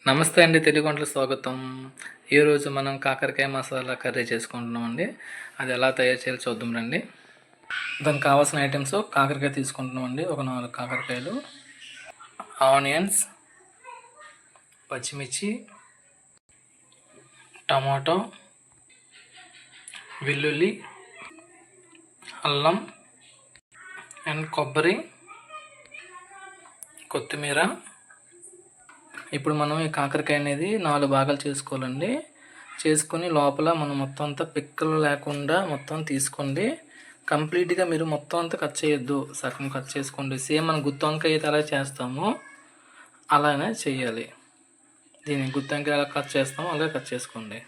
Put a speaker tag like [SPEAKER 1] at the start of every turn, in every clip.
[SPEAKER 1] నమస్తే అండి, తెలుగు వంటలకు స్వాగతం. ఈరోజు మనం కాకరకాయ మసాలా కర్రీ చేసుకుంటున్నామండి. అది ఎలా తయారు చేయాలో చూద్దాం రండి. దానికి కావాల్సిన ఐటమ్స్: కాకరకాయ తీసుకుంటున్నామండి, ఒక 4 కాకరకాయలు, ఆనియన్స్, పచ్చిమిర్చి, టమాటో, వెల్లుల్లి, అల్లం అండ్ కొబ్బరి, కొత్తిమీర. ఇప్పుడు మనం ఈ కాకరకాయ అనేది 4 భాగాలు చేసుకోవాలండి. చేసుకుని లోపల మనం మొత్తం అంతా పిక్కలు లేకుండా మొత్తం తీసుకోండి. కంప్లీట్గా మీరు మొత్తం అంతా కట్ చేయొద్దు, సగం కట్ చేసుకోండి. సేమ్ మనం గుత్తి వంకాయ అయితే అలా చేస్తామో అలానే చేయాలి. దీన్ని గుత్తి వంకాయ ఎలా కట్ చేస్తామో అలాగే కట్ చేసుకోండి.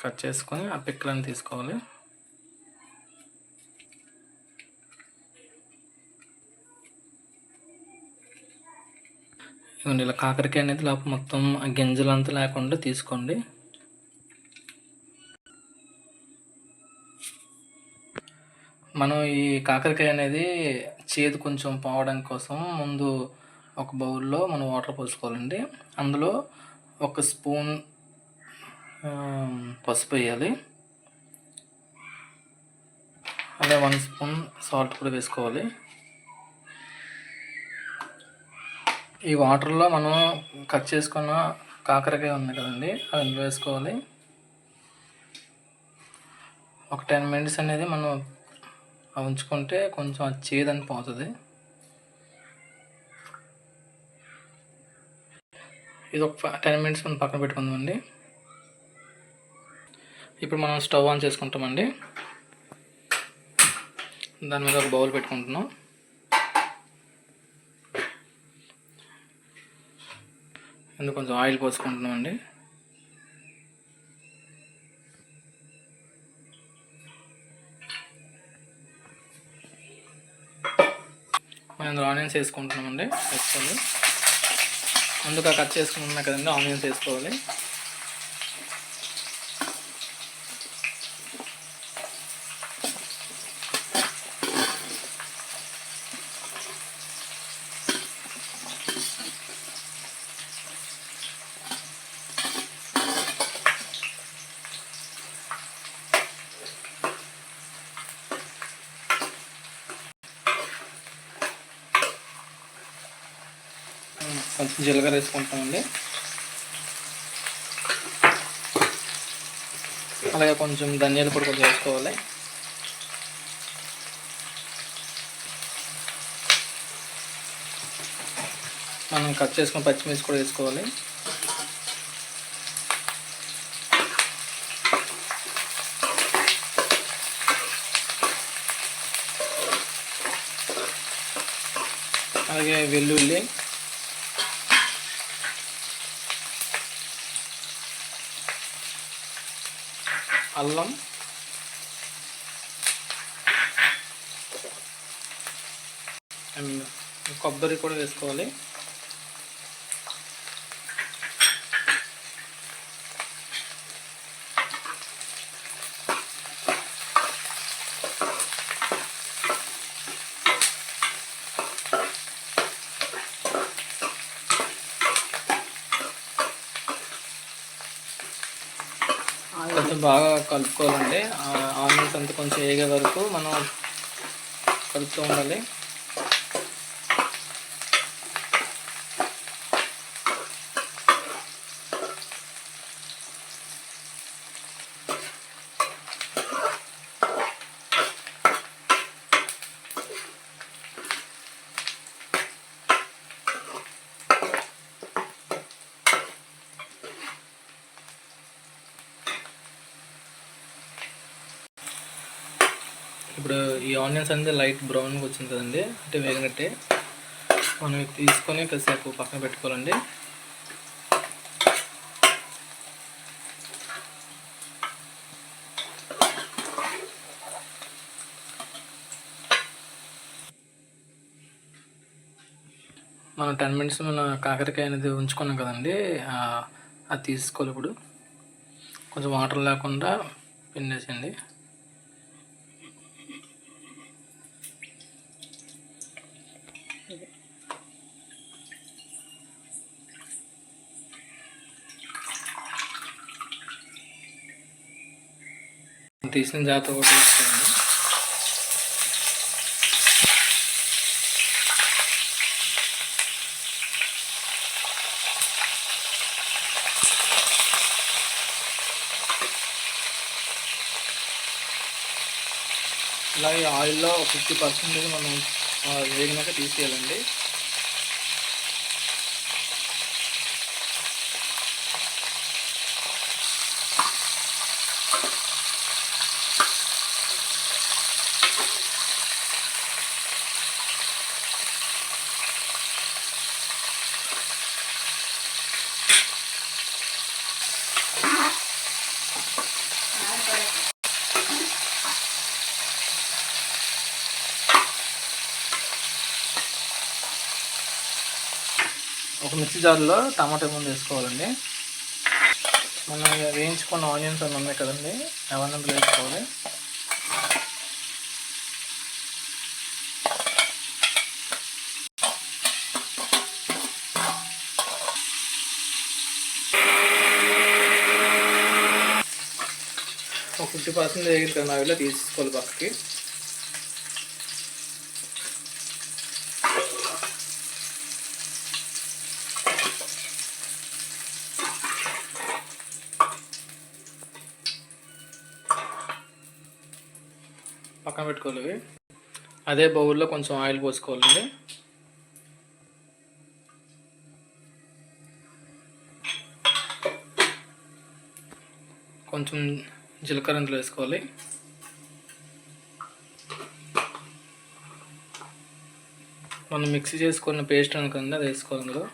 [SPEAKER 1] కట్ చేసుకొని ఆ పిక్కలను తీసుకోవాలి. ఇలా కాకరకాయ అనేది లోపల మొత్తం గింజలంతా లేకుండా తీసుకోండి. మనం ఈ కాకరకాయ అనేది చేదు కొంచెం పోవడం కోసం ముందు ఒక బౌల్లో మనం వాటర్ పోసుకోవాలండి. అందులో 1 స్పూన్ పసుపు వేయాలి, అలాగే 1 స్పూన్ సాల్ట్ కూడా వేసుకోవాలి. ఈ వాటర్లో మనం కట్ చేసుకున్న కాకరకాయ ఉంది కదండి, అది అందులో వేసుకోవాలి. ఒక 10 మినిట్స్ అనేది మనం ఉంచుకుంటే కొంచెం అది చేదని పోతుంది. ఇది ఒక 10 మినిట్స్ మనం పక్కన పెట్టుకుందామండి. ఇప్పుడు మనం స్టవ్ ఆన్ చేసుకుంటామండి. దాని మీద ఒక బౌల్ పెట్టుకుంటున్నాం. అందులో కొంచెం ఆయిల్ పోసుకుంటున్నామండి. మనం అందులో ఆనియన్స్ వేసుకుంటున్నామండి. వేసుకోవాలి. ముందుగా కట్ చేసుకుని ఉన్నాయి కదండి, ఆనియన్స్ వేసుకోవాలి. కొంచెం జీలకర్ర వేసుకుంటామండి. అలాగే కొంచెం ధనియాల పొడి కూడా వేసుకోవాలి. మనం కట్ చేసుకున్న పచ్చిమిర్చి కూడా వేసుకోవాలి. అలాగే వెల్లుల్లి, అల్లం, అండ్ కొబ్బరి కూడా వేసుకోవాలి. కొంచెం బాగా కలుపుకోవాలండి. ఆనియన్స్ అంతా కొంచెం వేగే వరకు మనం కలుపుతూ ఉండాలి. ఇప్పుడు ఈ ఆనియన్స్ అనేది లైట్ బ్రౌన్గా వచ్చింది కదండి, అంటే వేగినట్టే. మనం తీసుకొని కాసేపు పక్కన పెట్టుకోవాలండి. మనం 10 మినిట్స్ మన కాకరకాయ అనేది ఉంచుకున్నాం కదండి, అది తీసుకోవాలి. ఇప్పుడు కొంచెం వాటర్ లేకుండా పిండేసేయండి. తీసిన జాగ్రత్త కూడా తీసుకోండి. అలాగే ఆయిల్లో 50% మనం వేగినాక తీసేయాలండి. ఒక మిక్సీ జార్లో టమాటా ముందు వేసుకోవాలండి. మనం వేయించుకున్న ఆనియన్స్ అన్నీ ఉన్నాయి కదండి, అవన్నీ వేసుకోవాలి. ఒక 50% వేగిన కదా ఆవిలో తీసుకోవాలి పక్కకి. పక్కన పెట్టుకోవాలి. అదే బౌల్లో కొంచెం ఆయిల్ పోసుకోవాలండి. కొంచెం జీలకర్ర ఇందులో వేసుకోవాలి. మనం మిక్సీ చేసుకున్న పేస్ట్ అనుకుంది అది వేసుకోవాలి ఇందులో.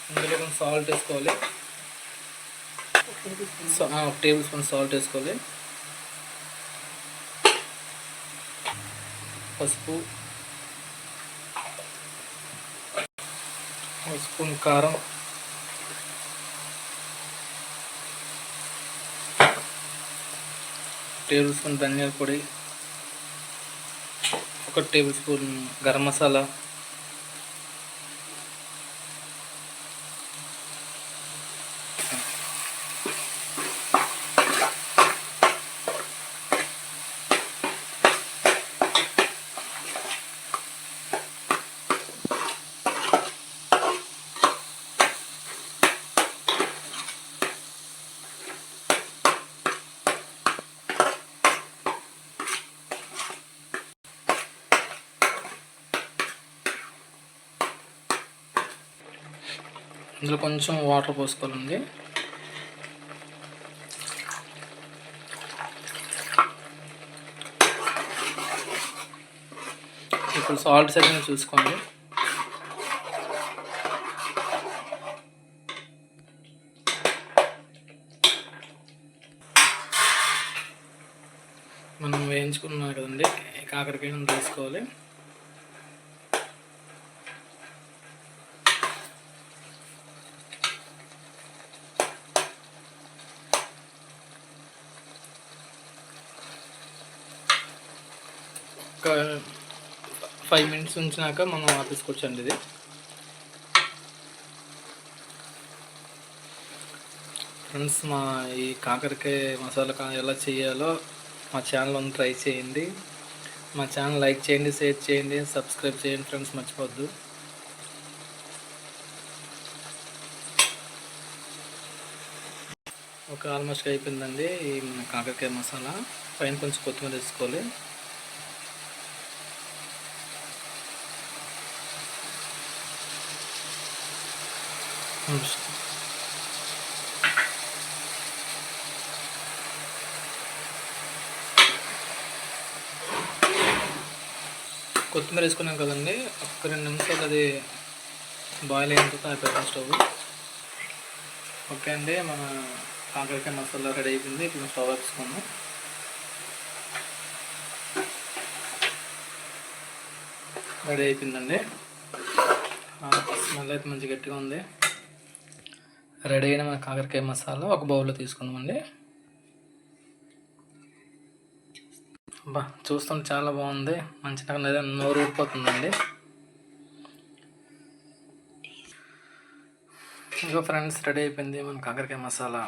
[SPEAKER 1] ఇందులో కొంచెం సాల్ట్ వేసుకోవాలి. 1 టేబుల్ స్పూన్ సాల్ట్ వేసుకోవాలి. పసుపు, 1 స్పూన్ కారం, 1 టేబుల్ స్పూన్ ధనియాల పొడి, 1 టేబుల్ స్పూన్ గరం మసాలా, ఇందులో కొంచెం వాటర్ పోసుకోవాలండి. ఇప్పుడు సాల్ట్ సెకండ్ చూసుకోండి. మనం వేయించుకున్నాం కదండి, కాకరకాయను వేసుకోవాలి. ఒక 5 మినిట్స్ ఉంచినాక మనం ఆపేసుకోవచ్చండి. ఇది ఫ్రెండ్స్, మా ఈ కాకరకాయ మసాలా ఎలా చేయాలో మా ఛానల్ ట్రై చేయండి. మా ఛానల్ లైక్ చేయండి, షేర్ చేయండి, సబ్స్క్రైబ్ చేయండి ఫ్రెండ్స్, మర్చిపోద్దు. ఒక ఆల్మోస్ట్ అయిపోయిందండి ఈ కాకరకాయ మసాలా. పైన కొంచెం కొత్తిమీర వేసుకోవాలి. కొత్తిమీర వేసుకున్నాం కదండి, ఒక 2 నిమిషాలు అది బాయిల్ అయిన తర్వాత అయిపోతుంది స్టవ్. ఓకే అండి, మన కాకరకాయ మసాలా రెడీ అయిపోయింది. ఇప్పుడు స్టవ్ వేసుకున్నాం. రెడీ అయిపోయిందండి. స్మెల్ అయితే మంచి గట్టిగా ఉంది. రెడీ అయిన మన కాకరకాయ మసాలా ఒక బౌల్లో తీసుకుందామండి. చూస్తుంటే చాలా బాగుంది, మంచిగా నోరు ఊరిపోతుందండి. ఇంకో ఫ్రెండ్స్, రెడీ అయిపోయింది మన కాకరకాయ మసాలా.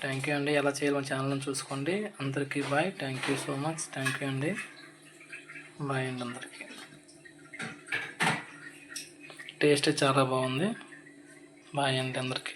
[SPEAKER 1] థ్యాంక్ యూ అండి. ఎలా చేయాలి మన ఛానల్ని చూసుకోండి. అందరికీ bye. Thank you so much. Thank you అండి. బాయ్ అండి అందరికీ. టేస్ట్ చాలా బాగుంది. బాయ్ అండి అందరికీ.